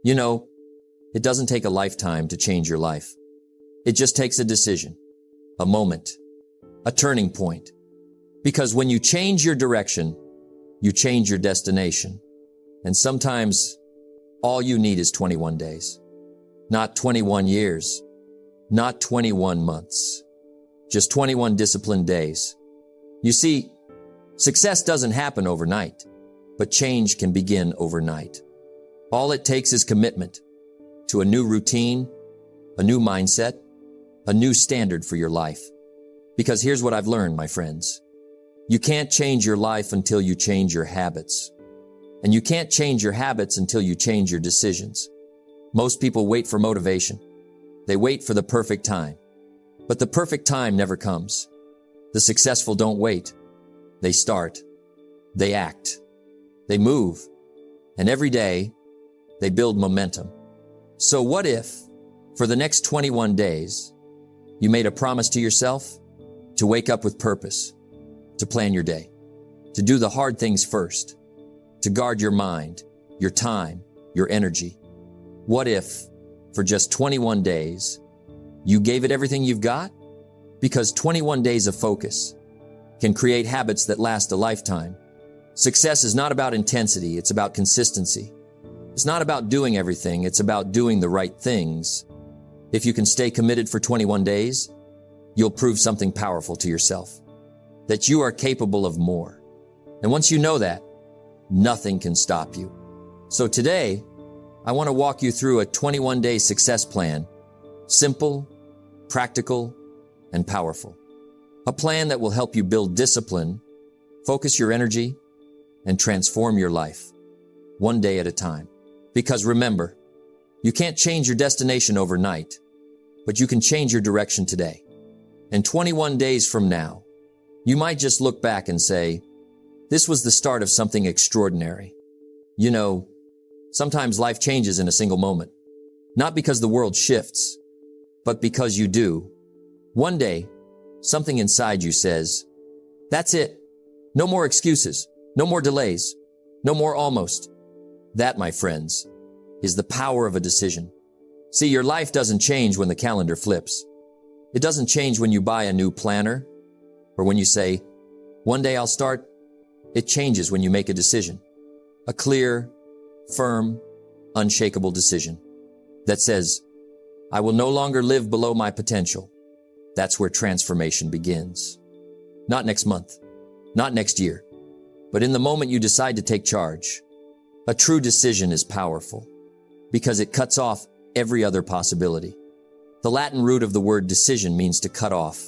You know, it doesn't take a lifetime to change your life. It just takes a decision, a moment, a turning point. Because when you change your direction, you change your destination. And sometimes all you need is 21 days. Not 21 years, not 21 months, just 21 disciplined days. You see, success doesn't happen overnight, but change can begin overnight. All it takes is commitment to a new routine, a new mindset, a new standard for your life. Because here's what I've learned, my friends. You can't change your life until you change your habits. And you can't change your habits until you change your decisions. Most people wait for motivation. They wait for the perfect time. But the perfect time never comes. The successful don't wait. They start. They act. They move. And every day, they build momentum. So what if, for the next 21 days, you made a promise to yourself to wake up with purpose, to plan your day, to do the hard things first, to guard your mind, your time, your energy? What if, for just 21 days, you gave it everything you've got? Because 21 days of focus can create habits that last a lifetime. Success is not about intensity, it's about consistency. It's not about doing everything, it's about doing the right things. If you can stay committed for 21 days, you'll prove something powerful to yourself, that you are capable of more. And once you know that, nothing can stop you. So today, I want to walk you through a 21-day success plan, simple, practical, and powerful. A plan that will help you build discipline, focus your energy, and transform your life, one day at a time. Because remember, you can't change your destination overnight, but you can change your direction today. And 21 days from now, you might just look back and say, this was the start of something extraordinary. You know, sometimes life changes in a single moment, not because the world shifts, but because you do. One day, something inside you says, that's it. No more excuses, no more delays, no more almost. That, my friends, is the power of a decision. See, your life doesn't change when the calendar flips. It doesn't change when you buy a new planner or when you say, one day I'll start. It changes when you make a decision, a clear, firm, unshakable decision that says, I will no longer live below my potential. That's where transformation begins. Not next month, not next year, but in the moment you decide to take charge. A true decision is powerful because it cuts off every other possibility. The Latin root of the word decision means to cut off.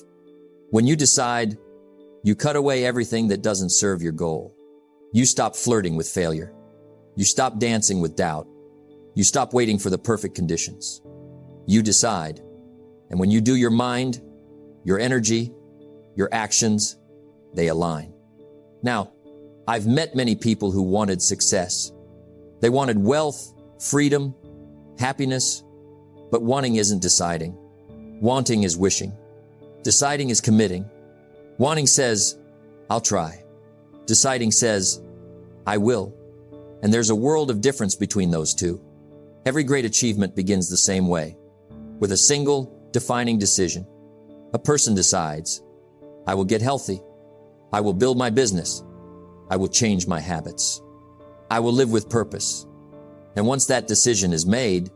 When you decide, you cut away everything that doesn't serve your goal. You stop flirting with failure. You stop dancing with doubt. You stop waiting for the perfect conditions. You decide. And when you do, your mind, your energy, your actions, they align. Now, I've met many people who wanted success. They wanted wealth, freedom, happiness, but wanting isn't deciding. Wanting is wishing. Deciding is committing. Wanting says, I'll try. Deciding says, I will. And there's a world of difference between those two. Every great achievement begins the same way, with a single defining decision. A person decides, I will get healthy. I will build my business. I will change my habits. I will live with purpose. And once that decision is made,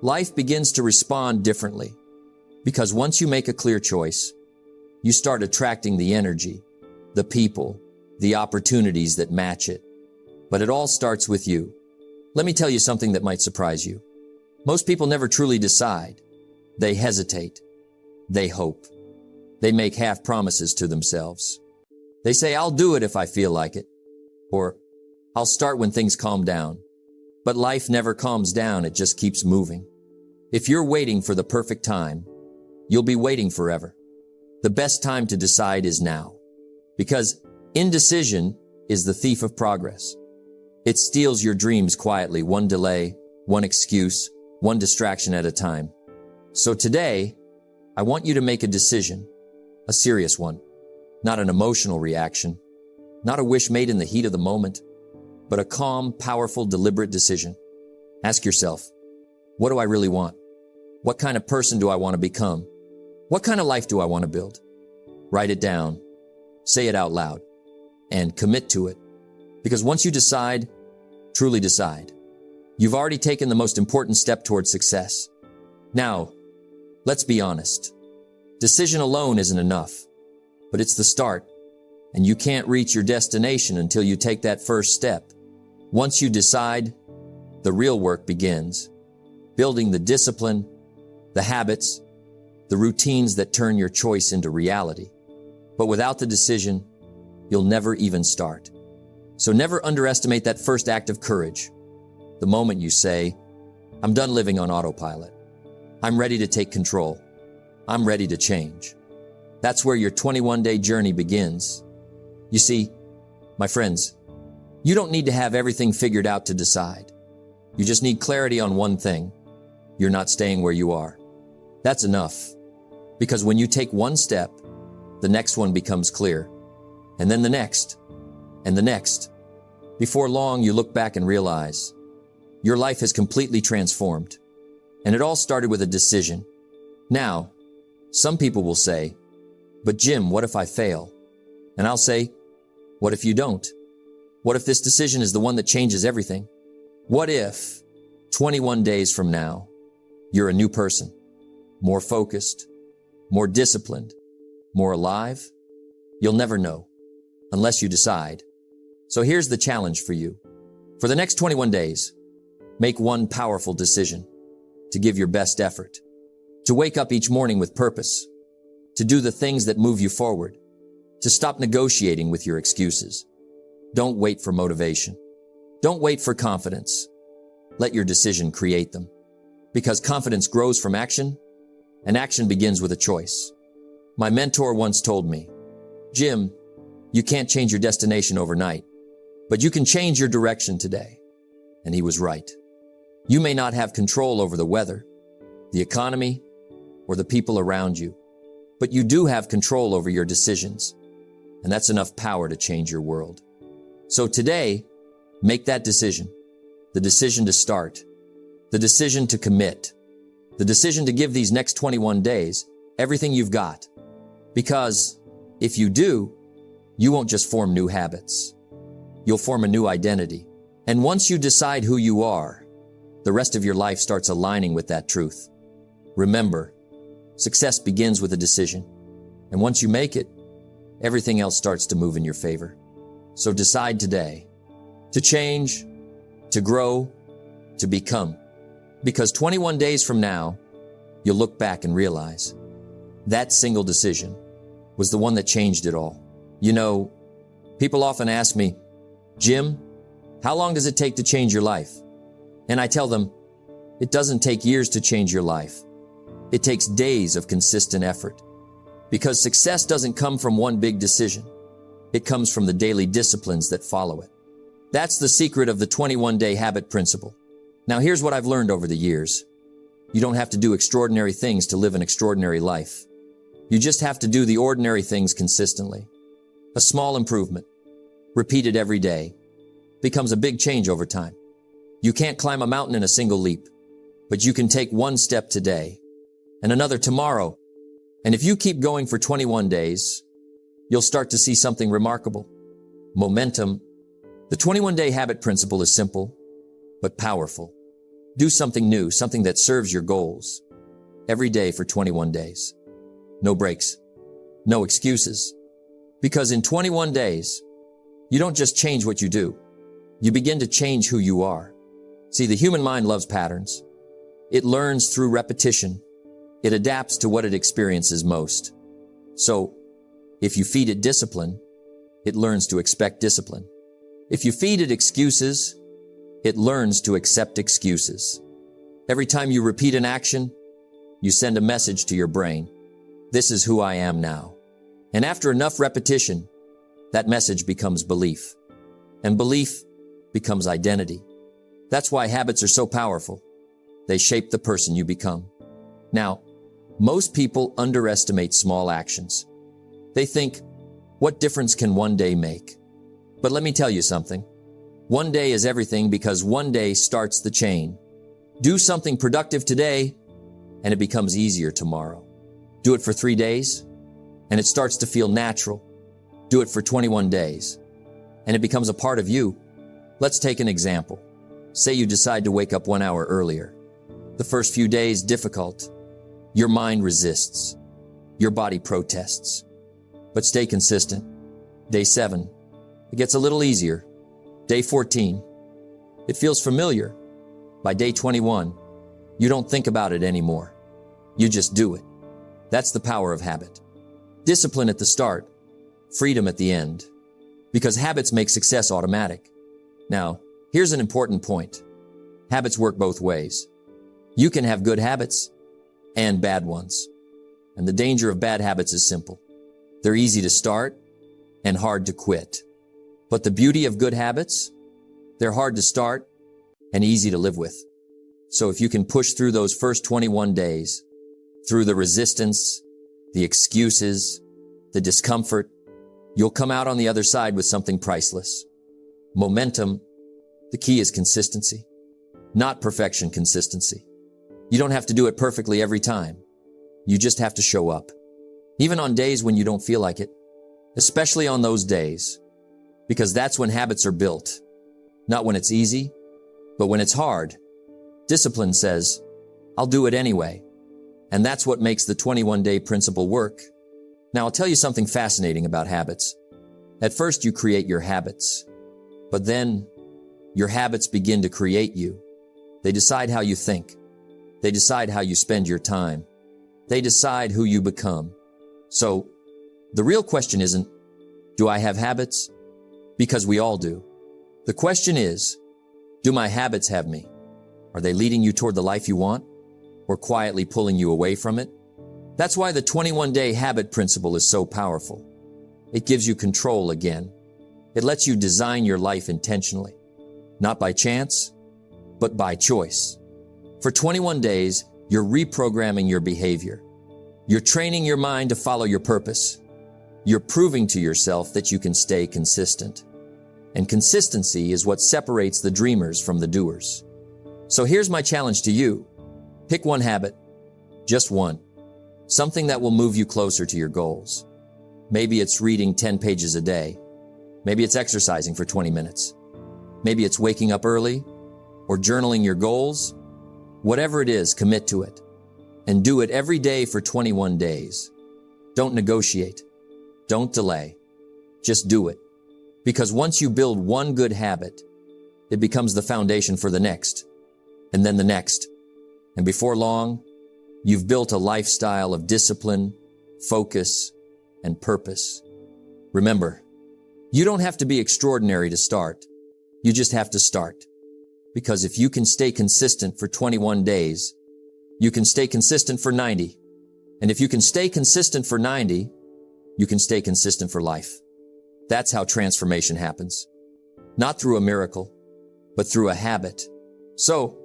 life begins to respond differently. Because once you make a clear choice, you start attracting the energy, the people, the opportunities that match it. But it all starts with you. Let me tell you something that might surprise you. Most people never truly decide. They hesitate. They hope. They make half promises to themselves. They say, I'll do it if I feel like it. Or, I'll start when things calm down. But life never calms down, it just keeps moving. If you're waiting for the perfect time, you'll be waiting forever. The best time to decide is now. Because indecision is the thief of progress. It steals your dreams quietly, one delay, one excuse, one distraction at a time. So today, I want you to make a decision, a serious one, not an emotional reaction, not a wish made in the heat of the moment, but a calm, powerful, deliberate decision. Ask yourself, what do I really want? What kind of person do I want to become? What kind of life do I want to build? Write it down, say it out loud, and commit to it. Because once you decide, truly decide, you've already taken the most important step towards success. Now, let's be honest. Decision alone isn't enough, but it's the start, and you can't reach your destination until you take that first step. Once you decide, the real work begins. Building the discipline, the habits, the routines that turn your choice into reality. But without the decision, you'll never even start. So never underestimate that first act of courage. The moment you say, I'm done living on autopilot. I'm ready to take control. I'm ready to change. That's where your 21-day journey begins. You see, my friends, you don't need to have everything figured out to decide. You just need clarity on one thing. You're not staying where you are. That's enough. Because when you take one step, the next one becomes clear. And then the next, and the next. Before long, you look back and realize your life has completely transformed. And it all started with a decision. Now, some people will say, but Jim, what if I fail? And I'll say, what if you don't? What if this decision is the one that changes everything? What if 21 days from now, you're a new person, more focused, more disciplined, more alive? You'll never know unless you decide. So here's the challenge for you. For the next 21 days, make one powerful decision to give your best effort, to wake up each morning with purpose, to do the things that move you forward, to stop negotiating with your excuses. Don't wait for motivation. Don't wait for confidence. Let your decision create them. Because confidence grows from action, and action begins with a choice. My mentor once told me, Jim, you can't change your destination overnight, but you can change your direction today. And he was right. You may not have control over the weather, the economy, or the people around you, but you do have control over your decisions. And that's enough power to change your world. So today, make that decision. The decision to start. The decision to commit. The decision to give these next 21 days everything you've got. Because if you do, you won't just form new habits. You'll form a new identity. And once you decide who you are, the rest of your life starts aligning with that truth. Remember, success begins with a decision. And once you make it, everything else starts to move in your favor. So decide today to change, to grow, to become. Because 21 days from now, you'll look back and realize that single decision was the one that changed it all. You know, people often ask me, Jim, how long does it take to change your life? And I tell them, it doesn't take years to change your life. It takes days of consistent effort. Because success doesn't come from one big decision. It comes from the daily disciplines that follow it. That's the secret of the 21-day habit principle. Now here's what I've learned over the years. You don't have to do extraordinary things to live an extraordinary life. You just have to do the ordinary things consistently. A small improvement, repeated every day, becomes a big change over time. You can't climb a mountain in a single leap, but you can take one step today and another tomorrow. And if you keep going for 21 days, you'll start to see something remarkable. Momentum. The 21-day habit principle is simple, but powerful. Do something new, something that serves your goals. Every day for 21 days. No breaks. No excuses. Because in 21 days, you don't just change what you do. You begin to change who you are. See, the human mind loves patterns. It learns through repetition. It adapts to what it experiences most. So, if you feed it discipline, it learns to expect discipline. If you feed it excuses, it learns to accept excuses. Every time you repeat an action, you send a message to your brain. This is who I am now. And after enough repetition, that message becomes belief. And belief becomes identity. That's why habits are so powerful. They shape the person you become. Now, most people underestimate small actions. They think, what difference can one day make? But let me tell you something. One day is everything because one day starts the chain. Do something productive today, and it becomes easier tomorrow. Do it for 3 days, and it starts to feel natural. Do it for 21 days, and it becomes a part of you. Let's take an example. Say you decide to wake up 1 hour earlier. The first few days, difficult. Your mind resists. Your body protests. But stay consistent. Day 7, it gets a little easier. Day 14, it feels familiar. By day 21, you don't think about it anymore. You just do it. That's the power of habit. Discipline at the start, freedom at the end. Because habits make success automatic. Now, here's an important point. Habits work both ways. You can have good habits and bad ones. And the danger of bad habits is simple. They're easy to start and hard to quit. But the beauty of good habits, they're hard to start and easy to live with. So if you can push through those first 21 days, through the resistance, the excuses, the discomfort, you'll come out on the other side with something priceless. Momentum, the key is consistency, not perfection, consistency. You don't have to do it perfectly every time. You just have to show up. Even on days when you don't feel like it, especially on those days, because that's when habits are built. Not when it's easy, but when it's hard. Discipline says, I'll do it anyway. And that's what makes the 21-day principle work. Now, I'll tell you something fascinating about habits. At first, you create your habits, but then your habits begin to create you. They decide how you think. They decide how you spend your time. They decide who you become. So, the real question isn't, do I have habits? Because we all do. The question is, do my habits have me? Are they leading you toward the life you want, or quietly pulling you away from it? That's why the 21-day habit principle is so powerful. It gives you control again. It lets you design your life intentionally, not by chance, but by choice. For 21 days, you're reprogramming your behavior. You're training your mind to follow your purpose. You're proving to yourself that you can stay consistent. And consistency is what separates the dreamers from the doers. So here's my challenge to you. Pick one habit, just one, something that will move you closer to your goals. Maybe it's reading 10 pages a day. Maybe it's exercising for 20 minutes. Maybe it's waking up early or journaling your goals. Whatever it is, commit to it and do it every day for 21 days. Don't negotiate. Don't delay. Just do it. Because once you build one good habit, it becomes the foundation for the next, and then the next. And before long, you've built a lifestyle of discipline, focus, and purpose. Remember, you don't have to be extraordinary to start. You just have to start. Because if you can stay consistent for 21 days, you can stay consistent for 90. And if you can stay consistent for 90, you can stay consistent for life. That's how transformation happens. Not through a miracle, but through a habit. So,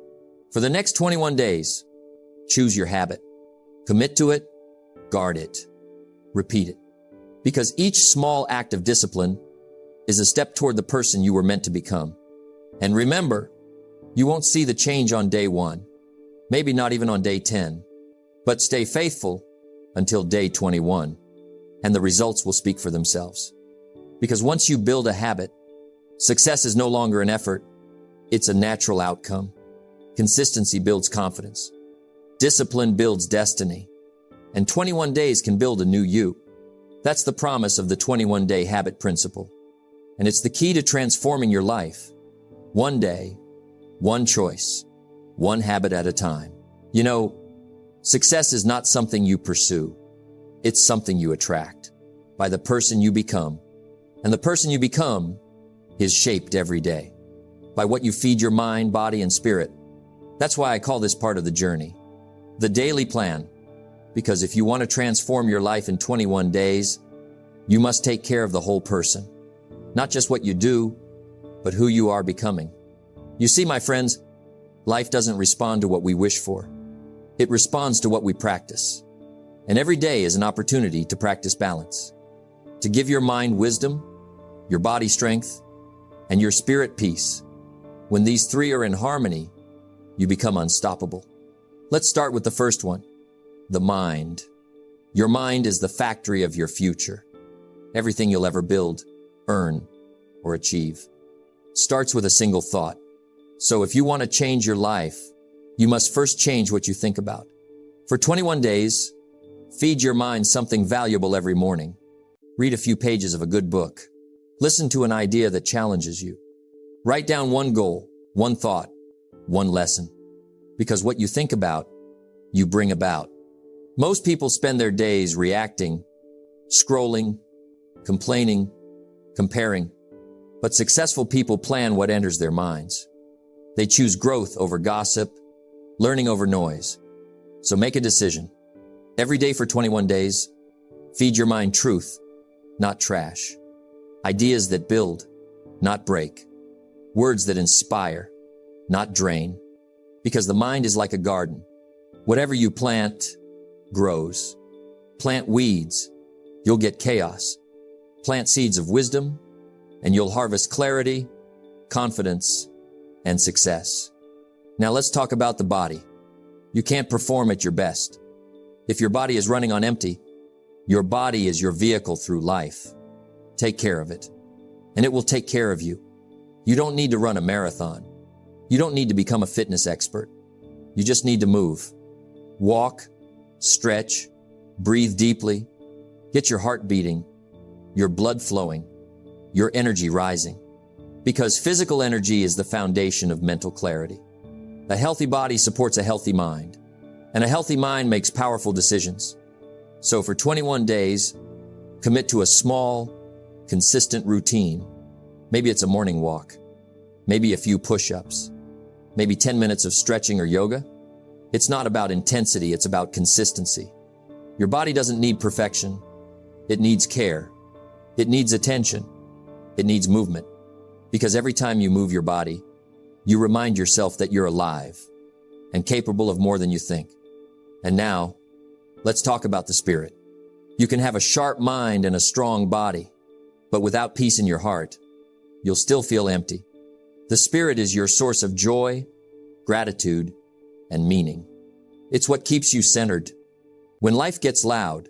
for the next 21 days, choose your habit. Commit to it, guard it, repeat it. Because each small act of discipline is a step toward the person you were meant to become. And remember, you won't see the change on day 1, maybe not even on day 10, but stay faithful until day 21, and the results will speak for themselves. Because once you build a habit, success is no longer an effort, it's a natural outcome. Consistency builds confidence. Discipline builds destiny. And 21 days can build a new you. That's the promise of the 21-day habit principle. And it's the key to transforming your life. One day, one choice, one habit at a time. You know, success is not something you pursue. It's something you attract by the person you become. And the person you become is shaped every day by what you feed your mind, body, and spirit. That's why I call this part of the journey, the daily plan. Because if you want to transform your life in 21 days, you must take care of the whole person. Not just what you do, but who you are becoming. You see, my friends, life doesn't respond to what we wish for. It responds to what we practice. And every day is an opportunity to practice balance, to give your mind wisdom, your body strength, and your spirit peace. When these three are in harmony, you become unstoppable. Let's start with the first one, the mind. Your mind is the factory of your future. Everything you'll ever build, earn, or achieve starts with a single thought. So if you want to change your life, you must first change what you think about. For 21 days, feed your mind something valuable every morning. Read a few pages of a good book. Listen to an idea that challenges you. Write down one goal, one thought, one lesson. Because what you think about, you bring about. Most people spend their days reacting, scrolling, complaining, comparing. But successful people plan what enters their minds. They choose growth over gossip, learning over noise. So make a decision. Every day for 21 days, feed your mind truth, not trash. Ideas that build, not break. Words that inspire, not drain. Because the mind is like a garden. Whatever you plant, grows. Plant weeds, you'll get chaos. Plant seeds of wisdom, and you'll harvest clarity, confidence, and success. Now let's talk about the body. You can't perform at your best. If your body is running on empty, your body is your vehicle through life. Take care of it, and it will take care of you. You don't need to run a marathon. You don't need to become a fitness expert. You just need to move. Walk, stretch, breathe deeply, get your heart beating, your blood flowing, your energy rising. Because physical energy is the foundation of mental clarity. A healthy body supports a healthy mind, and a healthy mind makes powerful decisions. So for 21 days, commit to a small, consistent routine. Maybe it's a morning walk, maybe a few push-ups, maybe 10 minutes of stretching or yoga. It's not about intensity, it's about consistency. Your body doesn't need perfection. It needs care. It needs attention. It needs movement. Because every time you move your body, you remind yourself that you're alive and capable of more than you think. And now, let's talk about the spirit. You can have a sharp mind and a strong body, but without peace in your heart, you'll still feel empty. The spirit is your source of joy, gratitude, and meaning. It's what keeps you centered when life gets loud.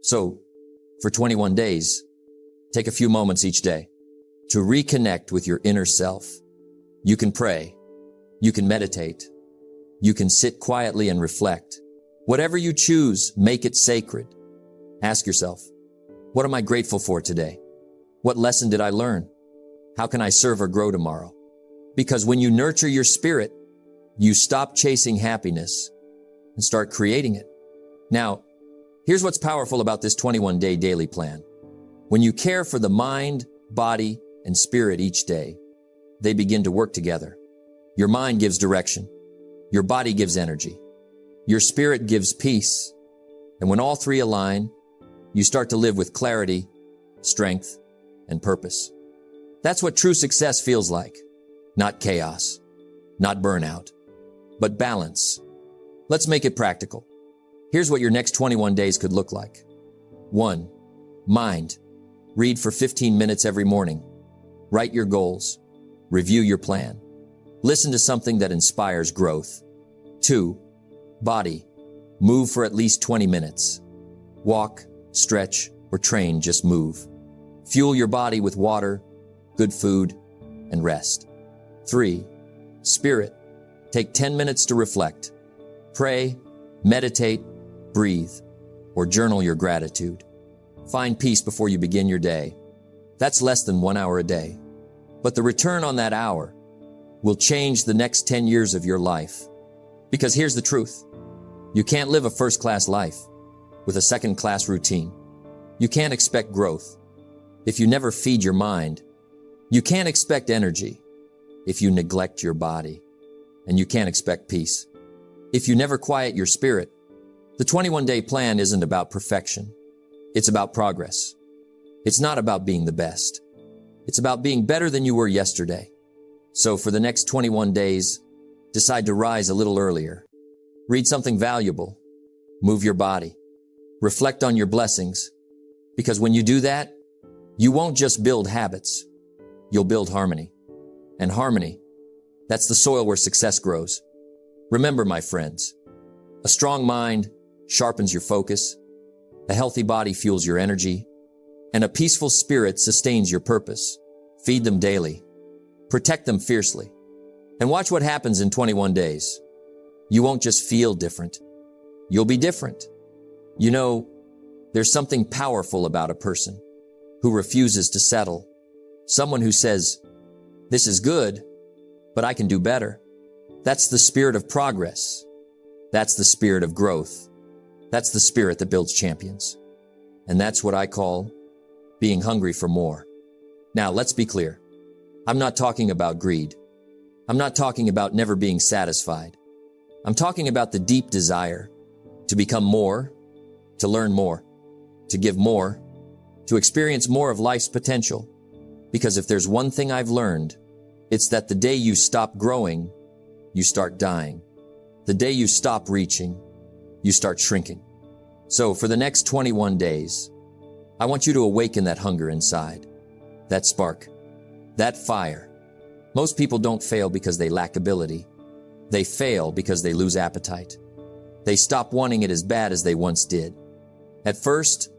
So, for 21 days, take a few moments each day to reconnect with your inner self. You can pray. You can meditate. You can sit quietly and reflect. Whatever you choose, make it sacred. Ask yourself, what am I grateful for today? What lesson did I learn? How can I serve or grow tomorrow? Because when you nurture your spirit, you stop chasing happiness and start creating it. Now, here's what's powerful about this 21-day daily plan. When you care for the mind, body, and spirit each day, they begin to work together. Your mind gives direction. Your body gives energy. Your spirit gives peace. And when all three align, you start to live with clarity, strength, and purpose. That's what true success feels like. Not chaos, not burnout, but balance. Let's make it practical. Here's what your next 21 days could look like. 1. Mind. Read for 15 minutes every morning. Write your goals. Review your plan. Listen to something that inspires growth. 2. Body. Move for at least 20 minutes. Walk, stretch, or train, just move. Fuel your body with water, good food, and rest. 3. Spirit. Take 10 minutes to reflect. Pray, meditate, breathe, or journal your gratitude. Find peace before you begin your day. That's less than 1 hour a day. But the return on that hour will change the next 10 years of your life. Because here's the truth. You can't live a first-class life with a second-class routine. You can't expect growth if you never feed your mind. You can't expect energy if you neglect your body. And you can't expect peace if you never quiet your spirit. The 21-day plan isn't about perfection. It's about progress. It's not about being the best. It's about being better than you were yesterday. So for the next 21 days, decide to rise a little earlier. Read something valuable. Move your body. Reflect on your blessings. Because when you do that, you won't just build habits. You'll build harmony. And harmony, that's the soil where success grows. Remember, my friends, a strong mind sharpens your focus, a healthy body fuels your energy, and a peaceful spirit sustains your purpose. Feed them daily. Protect them fiercely. And watch what happens in 21 days. You won't just feel different. You'll be different. You know, there's something powerful about a person who refuses to settle. Someone who says, "This is good, but I can do better." That's the spirit of progress. That's the spirit of growth. That's the spirit that builds champions. And that's what I call being hungry for more. Now, let's be clear. I'm not talking about greed. I'm not talking about never being satisfied. I'm talking about the deep desire to become more, to learn more, to give more, to experience more of life's potential. Because if there's one thing I've learned, it's that the day you stop growing, you start dying. The day you stop reaching, you start shrinking. So for the next 21 days, I want you to awaken that hunger inside, that spark, that fire. Most people don't fail because they lack ability. They fail because they lose appetite. They stop wanting it as bad as they once did. At first,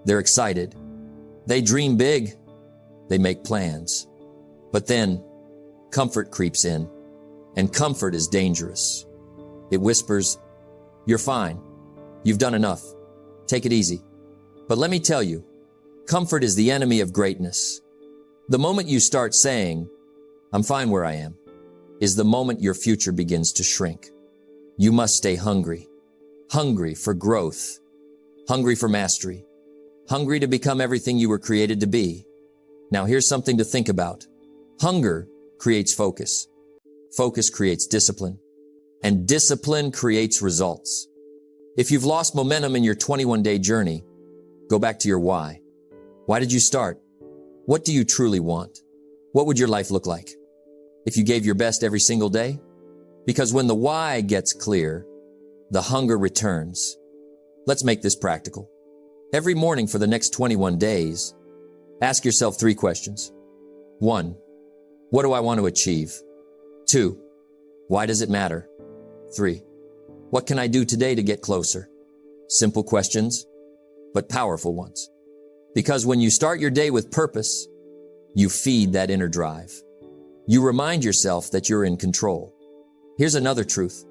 they're excited. They dream big. They make plans. But then, comfort creeps in, and comfort is dangerous. It whispers, "You're fine. You've done enough. Take it easy." But let me tell you, comfort is the enemy of greatness. The moment you start saying, "I'm fine where I am," is the moment your future begins to shrink. You must stay hungry. Hungry for growth. Hungry for mastery. Hungry to become everything you were created to be. Now here's something to think about. Hunger creates focus. Focus creates discipline. And discipline creates results. If you've lost momentum in your 21-day journey, go back to your why. Why did you start? What do you truly want? What would your life look like if you gave your best every single day? Because when the why gets clear, the hunger returns. Let's make this practical. Every morning for the next 21 days, ask yourself 3 questions. 1, what do I want to achieve? 2, why does it matter? 3, what can I do today to get closer? Simple questions, but powerful ones. Because when you start your day with purpose, you feed that inner drive. You remind yourself that you're in control. Here's another truth.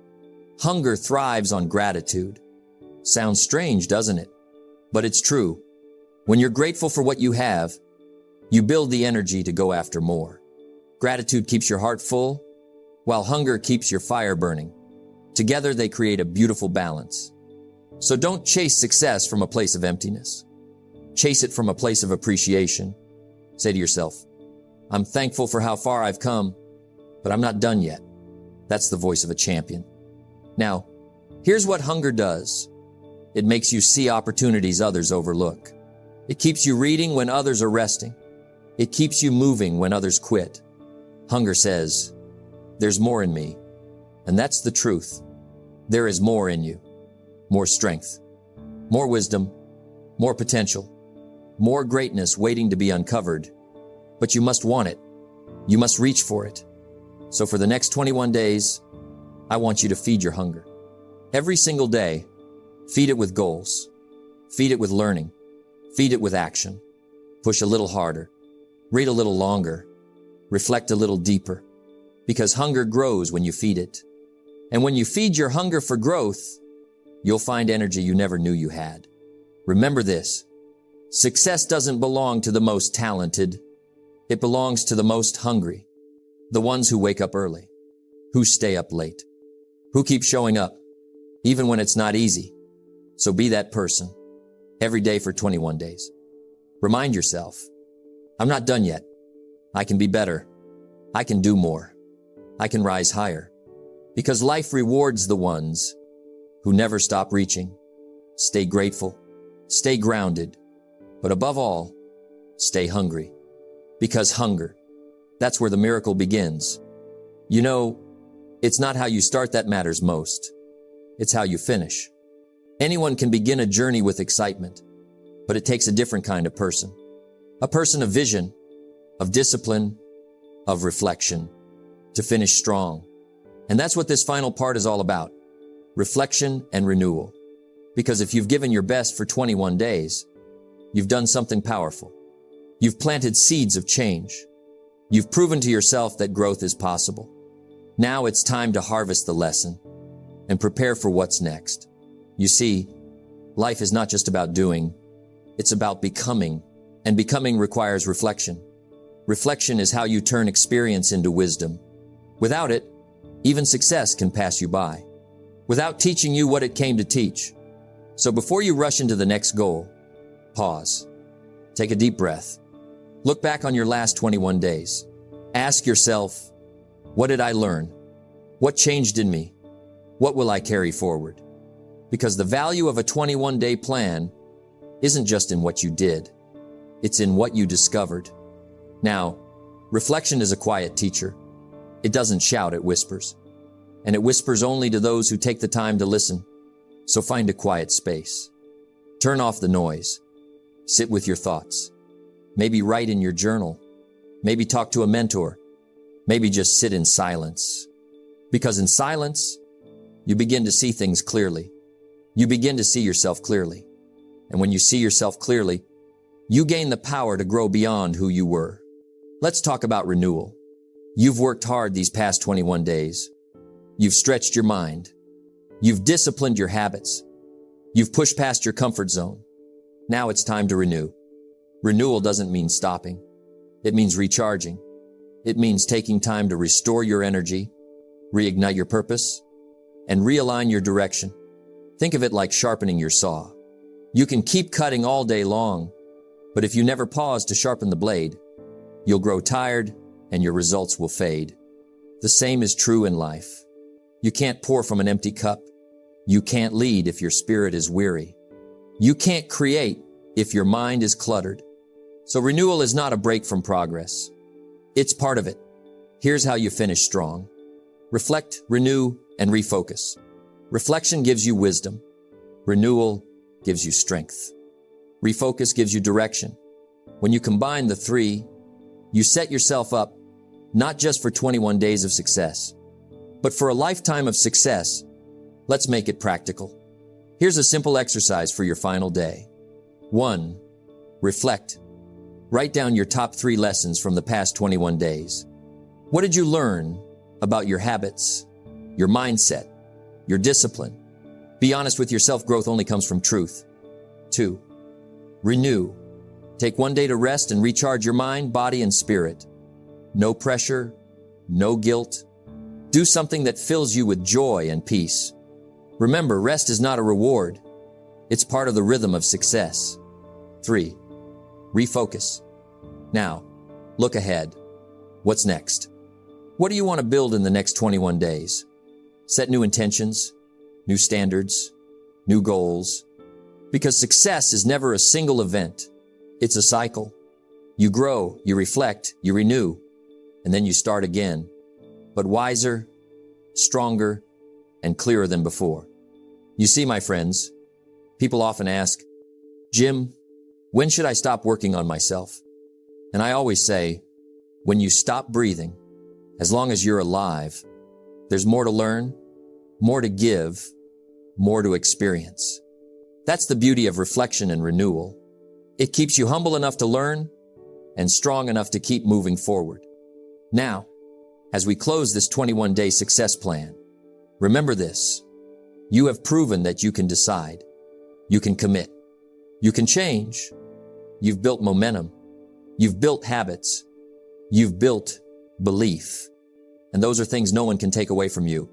Hunger thrives on gratitude. Sounds strange, doesn't it? But it's true. When you're grateful for what you have, you build the energy to go after more. Gratitude keeps your heart full, while hunger keeps your fire burning. Together, they create a beautiful balance. So don't chase success from a place of emptiness. Chase it from a place of appreciation. Say to yourself, "I'm thankful for how far I've come, but I'm not done yet." That's the voice of a champion. Now, here's what hunger does. It makes you see opportunities others overlook. It keeps you reading when others are resting. It keeps you moving when others quit. Hunger says, "There's more in me." And that's the truth. There is more in you. More strength, more wisdom, more potential, more greatness waiting to be uncovered. But you must want it. You must reach for it. So for the next 21 days, I want you to feed your hunger. Every single day, feed it with goals. Feed it with learning. Feed it with action. Push a little harder. Read a little longer. Reflect a little deeper. Because hunger grows when you feed it. And when you feed your hunger for growth, you'll find energy you never knew you had. Remember this. Success doesn't belong to the most talented. It belongs to the most hungry. The ones who wake up early. Who stay up late. Who keep showing up, even when it's not easy. So be that person. Every day for 21 days. Remind yourself, I'm not done yet. I can be better. I can do more. I can rise higher. Because life rewards the ones who never stop reaching. Stay grateful. Stay grounded. But above all, stay hungry. Because hunger, that's where the miracle begins. You know, it's not how you start that matters most. It's how you finish. Anyone can begin a journey with excitement, but it takes a different kind of person. A person of vision, of discipline, of reflection. to finish strong. And that's what this final part is all about. Reflection and renewal. Because if you've given your best for 21 days, you've done something powerful. You've planted seeds of change. You've proven to yourself that growth is possible. Now it's time to harvest the lesson and prepare for what's next. You see, life is not just about doing, it's about becoming, and becoming requires reflection. Reflection is how you turn experience into wisdom. Without it, even success can pass you by, without teaching you what it came to teach. So before you rush into the next goal, pause. Take a deep breath. Look back on your last 21 days. Ask yourself, what did I learn? What changed in me? What will I carry forward? Because the value of a 21-day plan isn't just in what you did. It's in what you discovered. Now, reflection is a quiet teacher. It doesn't shout, it whispers. And it whispers only to those who take the time to listen. So find a quiet space. Turn off the noise. Sit with your thoughts. Maybe write in your journal. Maybe talk to a mentor. Maybe just sit in silence. Because in silence, you begin to see things clearly. You begin to see yourself clearly. And when you see yourself clearly, you gain the power to grow beyond who you were. Let's talk about renewal. You've worked hard these past 21 days. You've stretched your mind. You've disciplined your habits. You've pushed past your comfort zone. Now it's time to renew. Renewal doesn't mean stopping. It means recharging. It means taking time to restore your energy, reignite your purpose, and realign your direction. Think of it like sharpening your saw. You can keep cutting all day long, but if you never pause to sharpen the blade, you'll grow tired and your results will fade. The same is true in life. You can't pour from an empty cup. You can't lead if your spirit is weary. You can't create if your mind is cluttered. So renewal is not a break from progress. It's part of it. Here's how you finish strong. Reflect, renew, and refocus. Reflection gives you wisdom. Renewal gives you strength. Refocus gives you direction. When you combine the three, you set yourself up not just for 21 days of success, but for a lifetime of success. Let's make it practical. Here's a simple exercise for your final day. 1. Reflect. Write down your top 3 lessons from the past 21 days. What did you learn about your habits, your mindset, your discipline? Be honest with yourself. Growth only comes from truth. 2. Renew. Take 1 day to rest and recharge your mind, body, and spirit. No pressure, no guilt. Do something that fills you with joy and peace. Remember, rest is not a reward. It's part of the rhythm of success. 3. Refocus. Now, look ahead. What's next? What do you want to build in the next 21 days? Set new intentions, new standards, new goals. Because success is never a single event. It's a cycle. You grow, you reflect, you renew, and then you start again. But wiser, stronger, and clearer than before. You see, my friends, people often ask, Jim, when should I stop working on myself? And I always say, when you stop breathing, as long as you're alive, there's more to learn, more to give, more to experience. That's the beauty of reflection and renewal. It keeps you humble enough to learn and strong enough to keep moving forward. Now, as we close this 21-day success plan, remember this. You have proven that you can decide. You can commit. You can change. You've built momentum. You've built habits. You've built belief. And those are things no one can take away from you.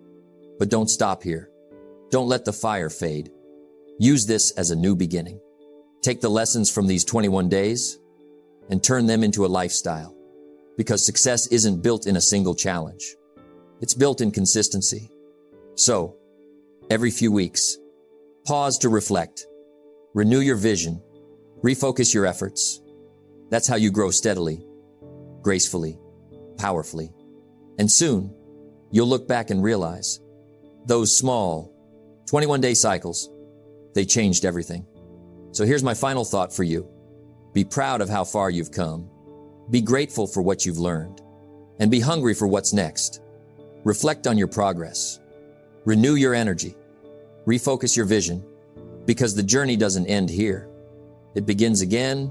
But don't stop here. Don't let the fire fade. Use this as a new beginning. Take the lessons from these 21 days and turn them into a lifestyle. Because success isn't built in a single challenge. It's built in consistency. So, every few weeks, pause to reflect, renew your vision, refocus your efforts. That's how you grow steadily, gracefully, powerfully. And soon, you'll look back and realize those small 21-day cycles, they changed everything. So here's my final thought for you. Be proud of how far you've come. Be grateful for what you've learned. And be hungry for what's next. Reflect on your progress. Renew your energy. Refocus your vision, because the journey doesn't end here. It begins again,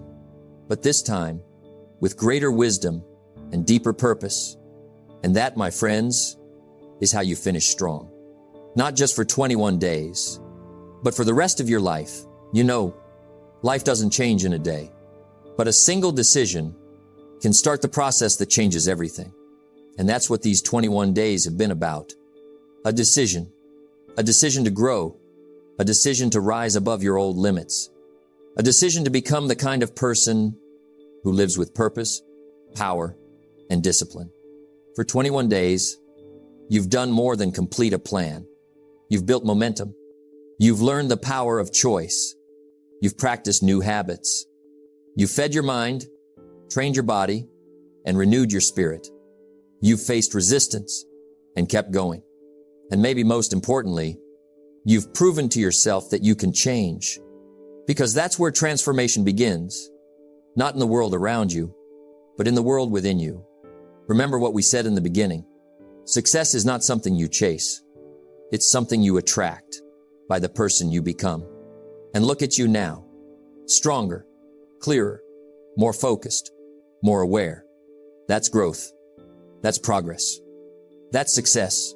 but this time with greater wisdom and deeper purpose. And that, my friends, is how you finish strong. Not just for 21 days, but for the rest of your life. You know, life doesn't change in a day, but a single decision can start the process that changes everything. And that's what these 21 days have been about. A decision to grow, a decision to rise above your old limits, a decision to become the kind of person who lives with purpose, power, and discipline. For 21 days, you've done more than complete a plan. You've built momentum. You've learned the power of choice. You've practiced new habits. You've fed your mind, trained your body, and renewed your spirit. You've faced resistance and kept going. And maybe most importantly, you've proven to yourself that you can change, because that's where transformation begins. Not in the world around you, but in the world within you. Remember what we said in the beginning. Success is not something you chase. It's something you attract by the person you become. And look at you now. Stronger, clearer, more focused, more aware. That's growth. That's progress. That's success,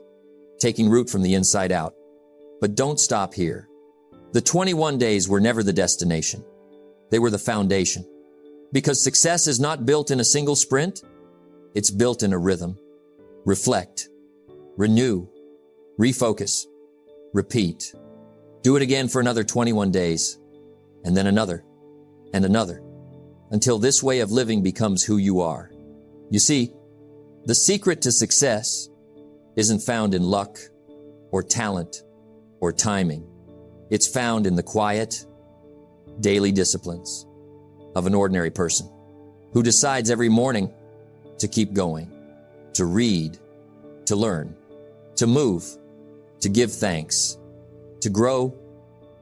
taking root from the inside out. But don't stop here. The 21 days were never the destination. They were the foundation. Because success is not built in a single sprint. It's built in a rhythm. Reflect, renew, refocus, repeat. Do it again for another 21 days, and then another, and another, until this way of living becomes who you are. You see, the secret to success isn't found in luck or talent or timing. It's found in the quiet, daily disciplines of an ordinary person who decides every morning to keep going, to read, to learn, to move, to give thanks, to grow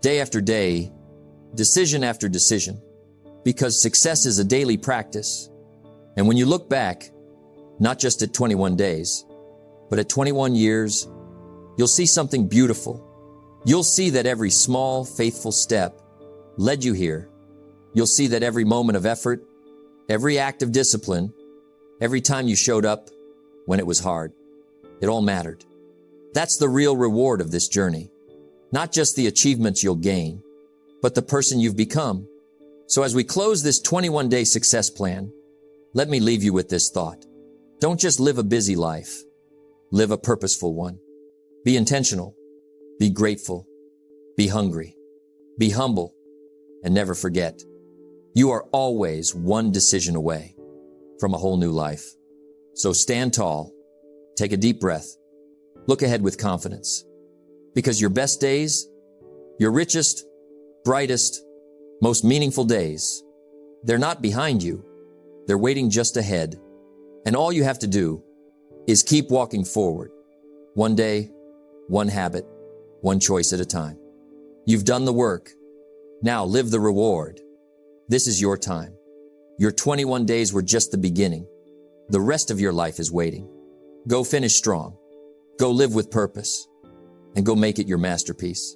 day after day, decision after decision, because success is a daily practice. And when you look back, not just at 21 days, but at 21 years, you'll see something beautiful. You'll see that every small, faithful step led you here. You'll see that every moment of effort, every act of discipline, every time you showed up when it was hard, it all mattered. That's the real reward of this journey. Not just the achievements you'll gain, but the person you've become. So as we close this 21-day success plan, let me leave you with this thought. Don't just live a busy life. Live a purposeful one. Be intentional. Be grateful. Be hungry. Be humble. And never forget, you are always one decision away from a whole new life. So stand tall. Take a deep breath. Look ahead with confidence. Because your best days, your richest, brightest, most meaningful days, they're not behind you. They're waiting just ahead. And all you have to do is keep walking forward. One day, one habit, one choice at a time. You've done the work. Now live the reward. This is your time. Your 21 days were just the beginning. The rest of your life is waiting. Go finish strong. Go live with purpose. And go make it your masterpiece.